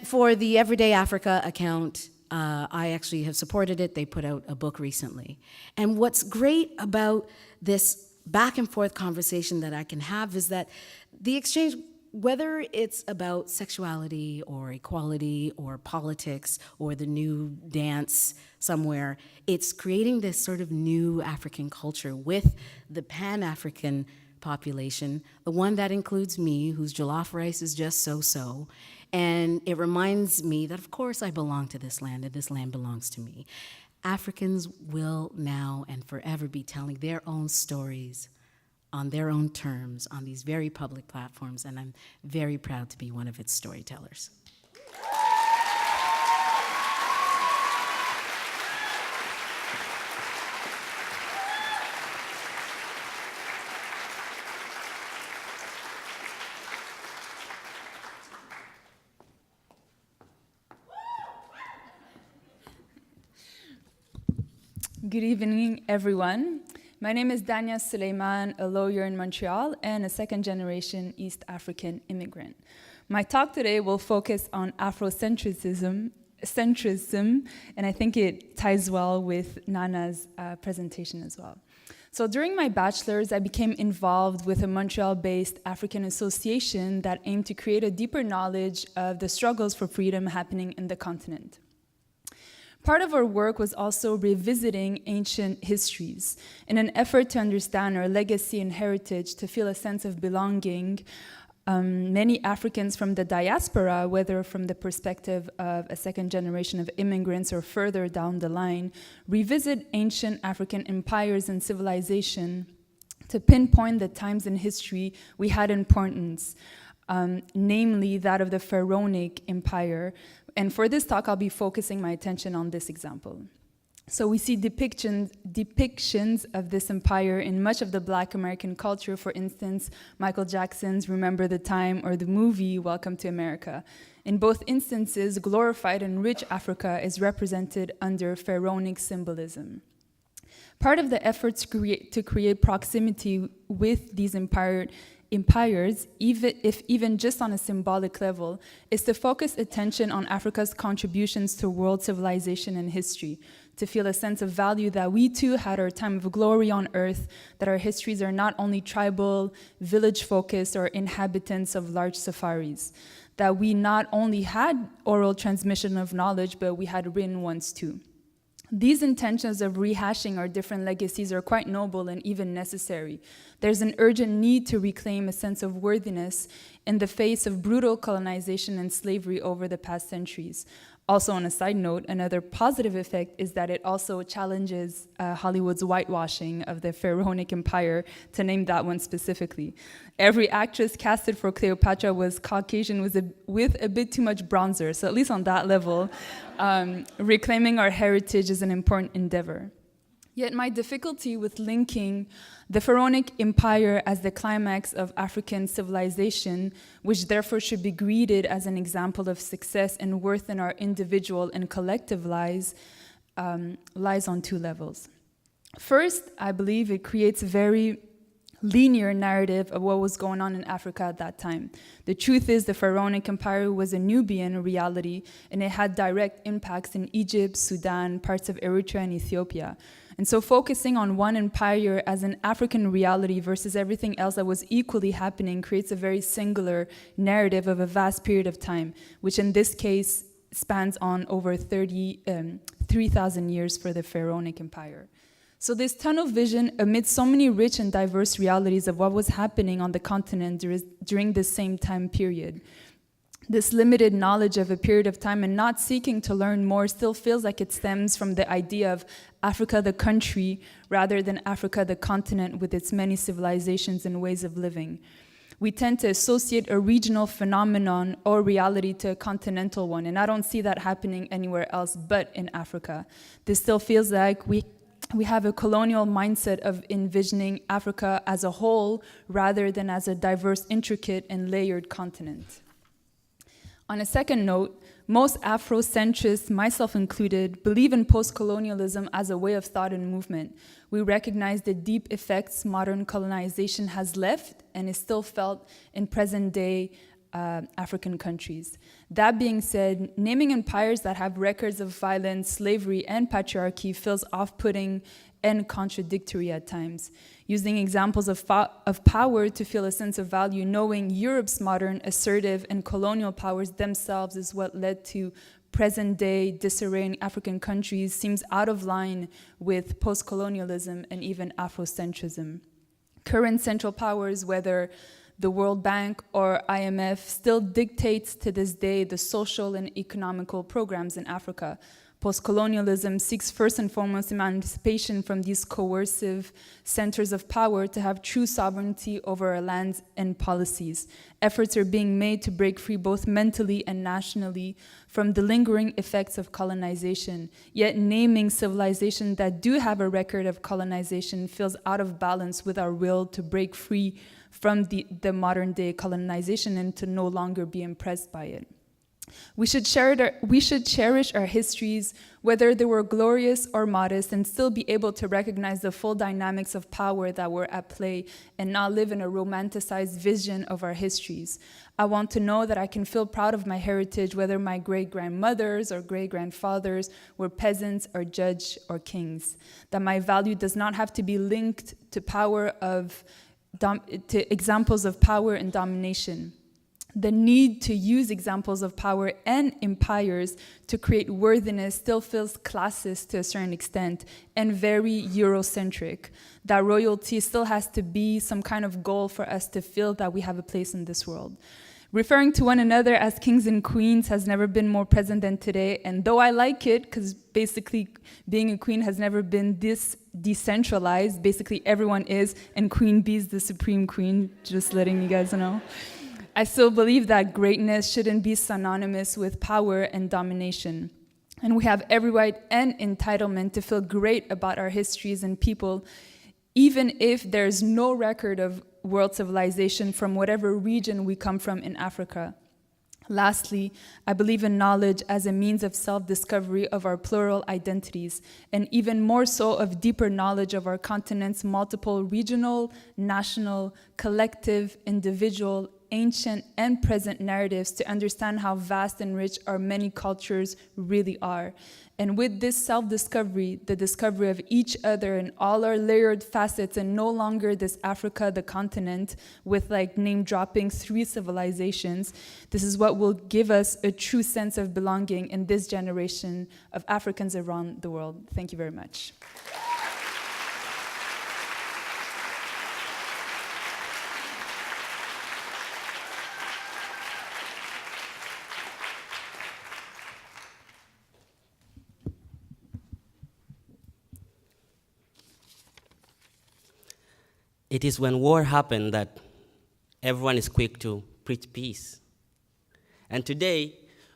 for the Everyday Africa account, I actually have supported it. They put out a book recently. And what's great about this back and forth conversation that I can have is that the exchange, whether it's about sexuality or equality or politics or the new dance somewhere, it's creating this sort of new African culture with the Pan-African population, the one that includes me, whose jollof rice is just so-so. And it reminds me that, of course, I belong to this land, and this land belongs to me. Africans will now and forever be telling their own stories on their own terms on these very public platforms, and I'm very proud to be one of its storytellers. Good evening, everyone. My name is Dania Suleiman, a lawyer in Montreal and a second-generation East African immigrant. My talk today will focus on Afrocentrism, and I think it ties well with Nana's presentation as well. So during my bachelor's, I became involved with a Montreal-based African association that aimed to create a deeper knowledge of the struggles for freedom happening in the continent. Part of our work was also revisiting ancient histories in an effort to understand our legacy and heritage, to feel a sense of belonging. Many Africans from the diaspora, whether from the perspective of a second generation of immigrants or further down the line, revisit ancient African empires and civilization to pinpoint the times in history we had importance, namely that of the Pharaonic Empire. And for this talk, I'll be focusing my attention on this example. So we see depictions of this empire in much of the Black American culture, for instance, Michael Jackson's Remember the Time or the movie Welcome to America. In both instances, glorified and rich Africa is represented under pharaonic symbolism. Part of the efforts to create proximity with these empires, even just on a symbolic level, is to focus attention on Africa's contributions to world civilization and history, to feel a sense of value that we too had our time of glory on earth, that our histories are not only tribal, village-focused, or inhabitants of large safaris, that we not only had oral transmission of knowledge, but we had written ones too. These intentions of rehashing our different legacies are quite noble and even necessary. There's an urgent need to reclaim a sense of worthiness in the face of brutal colonization and slavery over the past centuries. Also, on a side note, another positive effect is that it also challenges Hollywood's whitewashing of the Pharaonic Empire, to name that one specifically. Every actress casted for Cleopatra was Caucasian with a bit too much bronzer, so at least on that level, reclaiming our heritage is an important endeavor. Yet my difficulty with linking the Pharaonic Empire as the climax of African civilization, which therefore should be greeted as an example of success and worth in our individual and collective lives, lies on two levels. First, I believe it creates a very linear narrative of what was going on in Africa at that time. The truth is the Pharaonic Empire was a Nubian reality, and it had direct impacts in Egypt, Sudan, parts of Eritrea, and Ethiopia. And so focusing on one empire as an African reality versus everything else that was equally happening creates a very singular narrative of a vast period of time, which in this case spans on over 3,000 years for the Pharaonic Empire. So this tunnel vision amidst so many rich and diverse realities of what was happening on the continent during this same time period. This limited knowledge of a period of time and not seeking to learn more still feels like it stems from the idea of Africa the country rather than Africa the continent with its many civilizations and ways of living. We tend to associate a regional phenomenon or reality to a continental one, and I don't see that happening anywhere else but in Africa. This still feels like we have a colonial mindset of envisioning Africa as a whole rather than as a diverse, intricate, and layered continent. On a second note, most Afrocentrists, myself included, believe in post-colonialism as a way of thought and movement. We recognize the deep effects modern colonization has left and is still felt in present-day African countries. That being said, naming empires that have records of violence, slavery, and patriarchy feels off-putting and contradictory at times. Using examples of power to feel a sense of value, knowing Europe's modern, assertive, and colonial powers themselves is what led to present-day disarray in African countries seems out of line with post-colonialism and even Afrocentrism. Current central powers, whether the World Bank or IMF, still dictates to this day the social and economical programs in Africa. Postcolonialism seeks first and foremost emancipation from these coercive centers of power to have true sovereignty over our lands and policies. Efforts are being made to break free both mentally and nationally from the lingering effects of colonization, yet naming civilizations that do have a record of colonization feels out of balance with our will to break free from the modern day colonization and to no longer be impressed by it. We should cherish our histories, whether they were glorious or modest, and still be able to recognize the full dynamics of power that were at play and not live in a romanticized vision of our histories. I want to know that I can feel proud of my heritage, whether my great-grandmothers or great-grandfathers were peasants or judges or kings. That my value does not have to be linked to to examples of power and domination. The need to use examples of power and empires to create worthiness still feels classist to a certain extent and very Eurocentric. That royalty still has to be some kind of goal for us to feel that we have a place in this world. Referring to one another as kings and queens has never been more present than today, and though I like it, because basically being a queen has never been this decentralized, basically everyone is, and Queen Bee is the supreme queen, just letting you guys know. I still believe that greatness shouldn't be synonymous with power and domination. And we have every right and entitlement to feel great about our histories and people, even if there's no record of world civilization from whatever region we come from in Africa. Lastly, I believe in knowledge as a means of self-discovery of our plural identities, and even more so of deeper knowledge of our continent's multiple regional, national, collective, individual, ancient, and present narratives to understand how vast and rich our many cultures really are. And with this self-discovery, the discovery of each other and all our layered facets, and no longer this Africa, the continent, with like name-dropping 3 civilizations, this is what will give us a true sense of belonging in this generation of Africans around the world. Thank you very much. It is when war happened that everyone is quick to preach peace. And today,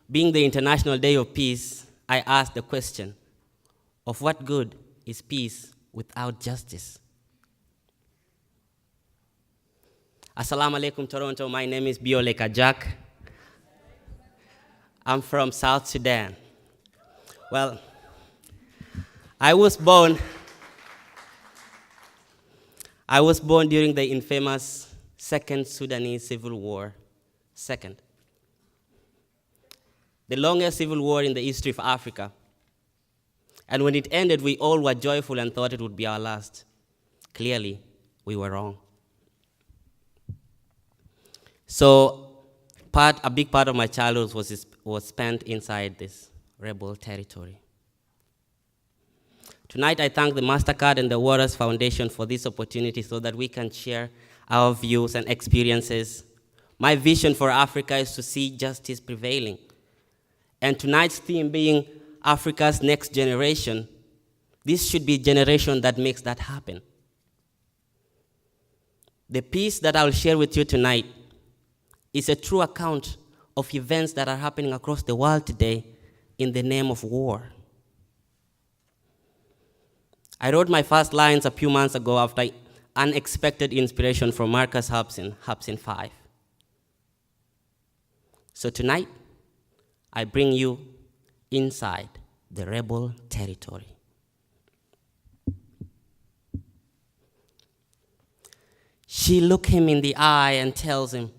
being the International Day of Peace, I ask the question, of what good is peace without justice? Assalamu alaikum, Toronto. My name is Biole Kajak. I'm from South Sudan. Well, I was born during the infamous Second Sudanese Civil War, the longest civil war in the history of Africa. And when it ended, we all were joyful and thought it would be our last. Clearly, we were wrong. So a big part of my childhood was spent inside this rebel territory. Tonight, I thank the Mastercard and the Walrus Foundation for this opportunity so that we can share our views and experiences. My vision for Africa is to see justice prevailing. And tonight's theme being Africa's next generation, this should be a generation that makes that happen. The piece that I'll share with you tonight is a true account of events that are happening across the world today in the name of war. I wrote my first lines a few months ago after unexpected inspiration from Marcus Hobson 5. So tonight, I bring you inside the rebel territory. She looks him in the eye and tells him,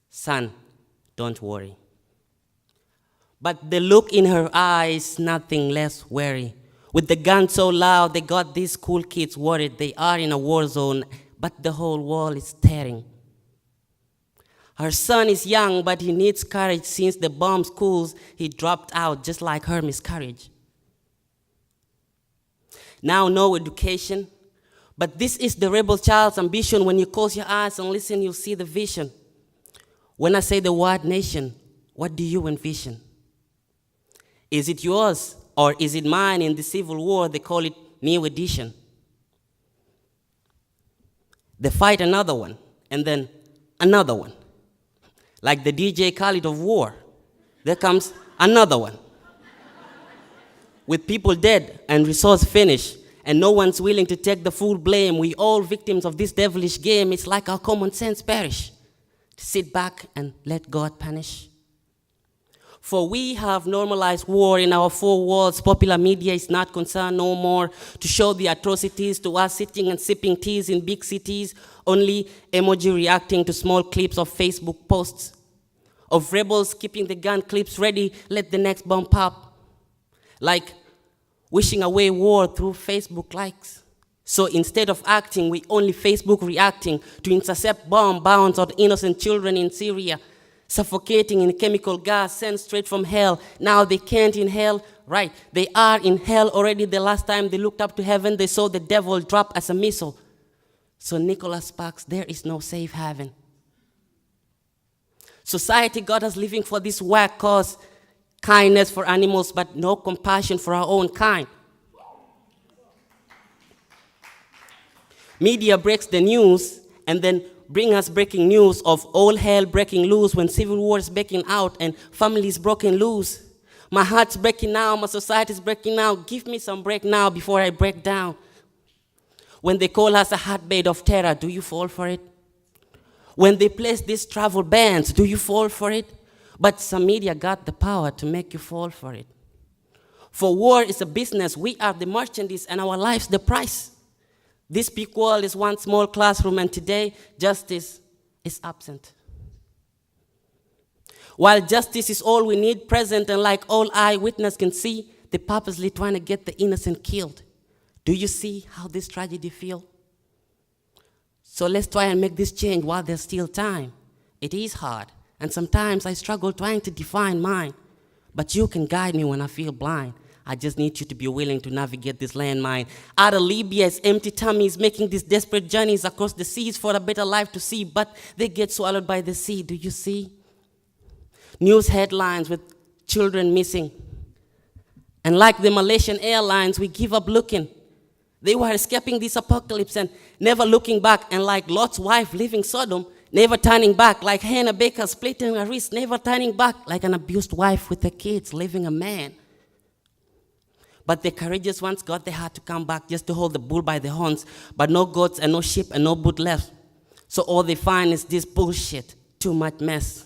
"Son, don't worry." But the look in her eye is nothing less wary. With the gun so loud, they got these school kids worried. They are in a war zone, but the whole world is staring. Her son is young, but he needs courage since the bomb schools he dropped out, just like her miscarriage. Now, no education, but this is the rebel child's ambition. When you close your eyes and listen, you'll see the vision. When I say the word nation, what do you envision? Is it yours or is it mine? In the Civil War, they call it New Edition. They fight another one, and then another one. Like the DJ Khaled of war. There comes another one. With people dead and resource finished, and no one's willing to take the full blame, we all victims of this devilish game. It's like our common sense perish. To sit back and let God punish. For we have normalized war in our four walls. Popular media is not concerned no more to show the atrocities to us sitting and sipping teas in big cities, only emoji reacting to small clips of Facebook posts. Of rebels keeping the gun clips ready, let the next bomb pop. Like wishing away war through Facebook likes. So instead of acting, we only Facebook reacting to intercept bomb bounds on innocent children in Syria, suffocating in chemical gas sent straight from hell. Now they can't inhale. Right, they are in hell already. The last time they looked up to heaven, they saw the devil drop as a missile. So Nicholas Sparks, there is no safe haven. Society got us living for this whack cause, kindness for animals, but no compassion for our own kind. Media breaks the news and then bring us breaking news of all hell breaking loose when civil war is breaking out and families broken loose. My heart's breaking now, my society's breaking now. Give me some break now before I break down. When they call us a hotbed of terror, do you fall for it? When they place these travel bans, do you fall for it? But some media got the power to make you fall for it. For war is a business, we are the merchandise and our lives the price. This big world is one small classroom and today justice is absent. While justice is all we need present and like all eyewitness can see, they're purposely trying to get the innocent killed. Do you see how this tragedy feels? So let's try and make this change while there's still time. It is hard, and sometimes I struggle trying to define mine. But you can guide me when I feel blind. I just need you to be willing to navigate this landmine. Out of Libya's empty tummies, making these desperate journeys across the seas for a better life to see, but they get swallowed by the sea. Do you see? News headlines with children missing. And like the Malaysian Airlines, we give up looking. They were escaping this apocalypse and never looking back, and like Lot's wife leaving Sodom, never turning back, like Hannah Baker splitting her wrist, never turning back, like an abused wife with her kids leaving a man. But the courageous ones got the heart to come back just to hold the bull by the horns, but no goats and no sheep and no boot left. So all they find is this bullshit, too much mess.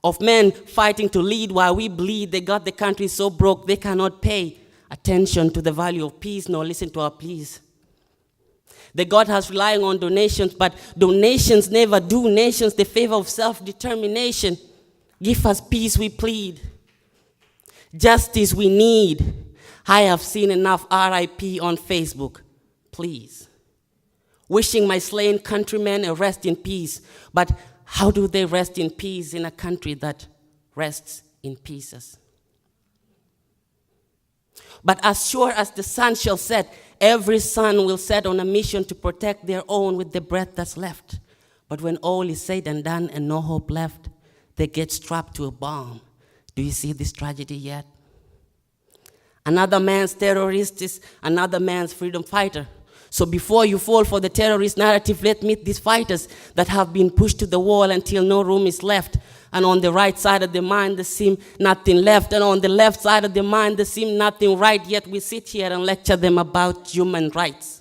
Of men fighting to lead while we bleed, they got the country so broke they cannot pay attention to the value of peace nor listen to our pleas. They got us relying on donations, but donations never do nations the favor of self-determination. Give us peace, we plead. Justice we need. I have seen enough RIP on Facebook. Please. Wishing my slain countrymen a rest in peace. But how do they rest in peace in a country that rests in pieces? But as sure as the sun shall set, every son will set on a mission to protect their own with the breath that's left. But when all is said and done and no hope left, they get strapped to a bomb. Do you see this tragedy yet? Another man's terrorist is another man's freedom fighter. So before you fall for the terrorist narrative, let's meet these fighters that have been pushed to the wall until no room is left. And on the right side of the mind, there seems nothing left. And on the left side of the mind, there seems nothing right. Yet we sit here and lecture them about human rights.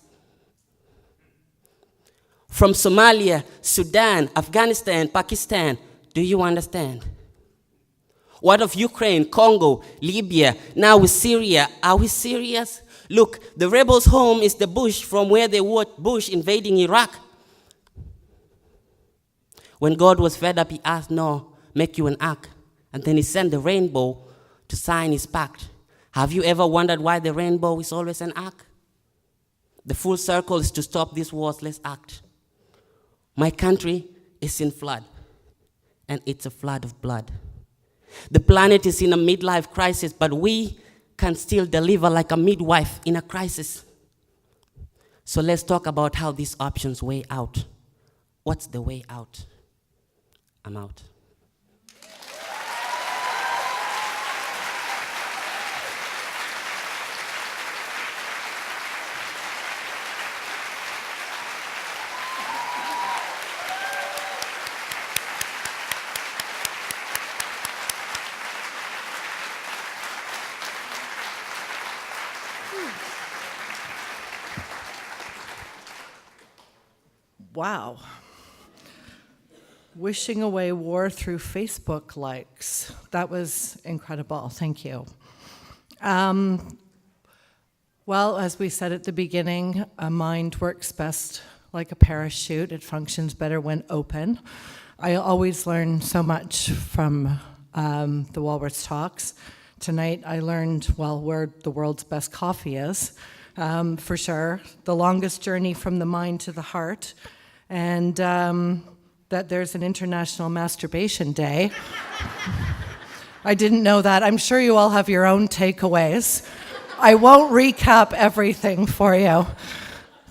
From Somalia, Sudan, Afghanistan, Pakistan, do you understand? What of Ukraine, Congo, Libya, now with Syria? Are we serious? Look, the rebels' home is the bush from where they watched Bush invading Iraq. When God was fed up, he asked Noah, make you an ark. And then he sent the rainbow to sign his pact. Have you ever wondered why the rainbow is always an ark? The full circle is to stop these wars. Let's act. My country is in flood, and it's a flood of blood. The planet is in a midlife crisis, but we can still deliver like a midwife in a crisis. So let's talk about how these options weigh out. What's the way out? I'm out. Wow. Wishing away war through Facebook likes. That was incredible. Thank you. Well, as we said at the beginning, a mind works best like a parachute. It functions better when open. I always learn so much from the Walrus Talks. Tonight I learned, well, where the world's best coffee is, for sure. The longest journey from the mind to the heart. And that there's an International Masturbation Day. I didn't know that. I'm sure you all have your own takeaways. I won't recap everything for you.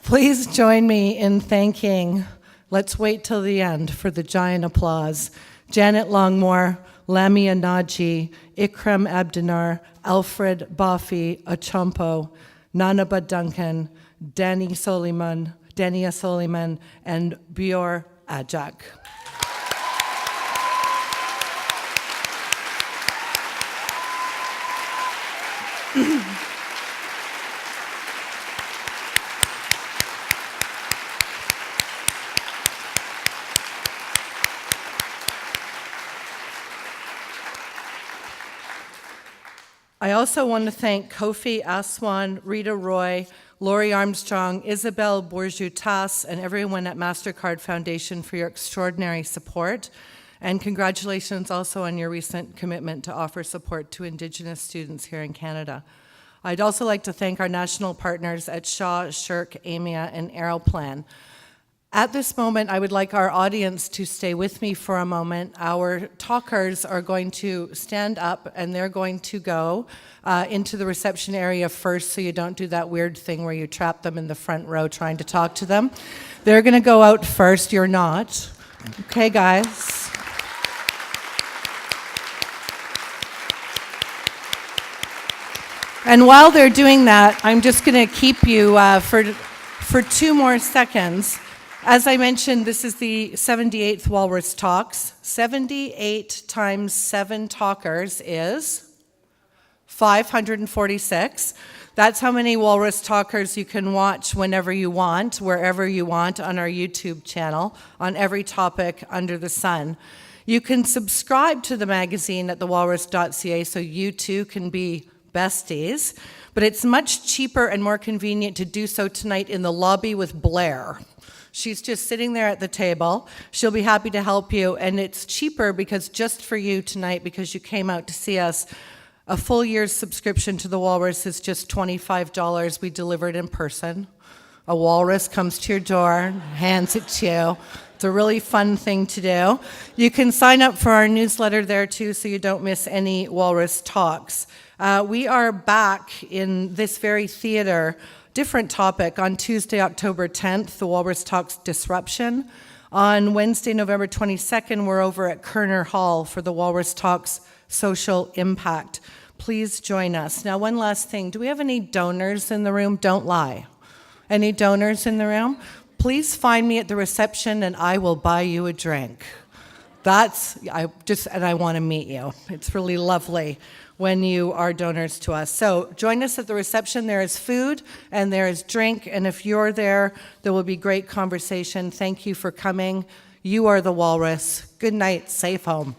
Please join me in thanking, let's wait till the end for the giant applause, Janet Longmore, Lamia Naji, Ikram Abdinar, Alfred Bafi Achampo, Nanaba Duncan, Dania Soliman, and Bior Ajak. I also want to thank Kofi Aswan, Rita Roy, Lori Armstrong, Isabel Bourgeois, and everyone at Mastercard Foundation for your extraordinary support. And congratulations also on your recent commitment to offer support to Indigenous students here in Canada. I'd also like to thank our national partners at Shaw, Shirk, AMIA, and Aeroplan. At this moment, I would like our audience to stay with me for a moment. Our talkers are going to stand up and they're going to go into the reception area first so you don't do that weird thing where you trap them in the front row trying to talk to them. They're going to go out first. You're not. Okay, guys. And while they're doing that, I'm just going to keep you for 2 more seconds. As I mentioned, this is the 78th Walrus Talks. 78 times 7 talkers is 546. That's how many Walrus Talkers you can watch whenever you want, wherever you want on our YouTube channel, on every topic under the sun. You can subscribe to the magazine at thewalrus.ca so you too can be besties, but it's much cheaper and more convenient to do so tonight in the lobby with Blair. She's just sitting there at the table. She'll be happy to help you, and it's cheaper because just for you tonight, because you came out to see us, a full year's subscription to the Walrus is just $25. We deliver it in person. A walrus comes to your door, hands it to you. It's a really fun thing to do. You can sign up for our newsletter there too so you don't miss any Walrus Talks. We are back in this very theater, different topic, on Tuesday, October 10th, the Walrus Talks Disruption. On Wednesday, November 22nd, we're over at Kerner Hall for the Walrus Talks Social Impact. Please join us. Now, one last thing. Do we have any donors in the room? Don't lie. Any donors in the room? Please find me at the reception and I will buy you a drink. And I want to meet you. It's really lovely when you are donors to us. So join us at the reception. There is food and there is drink. And if you're there, there will be great conversation. Thank you for coming. You are the Walrus. Good night. Safe home.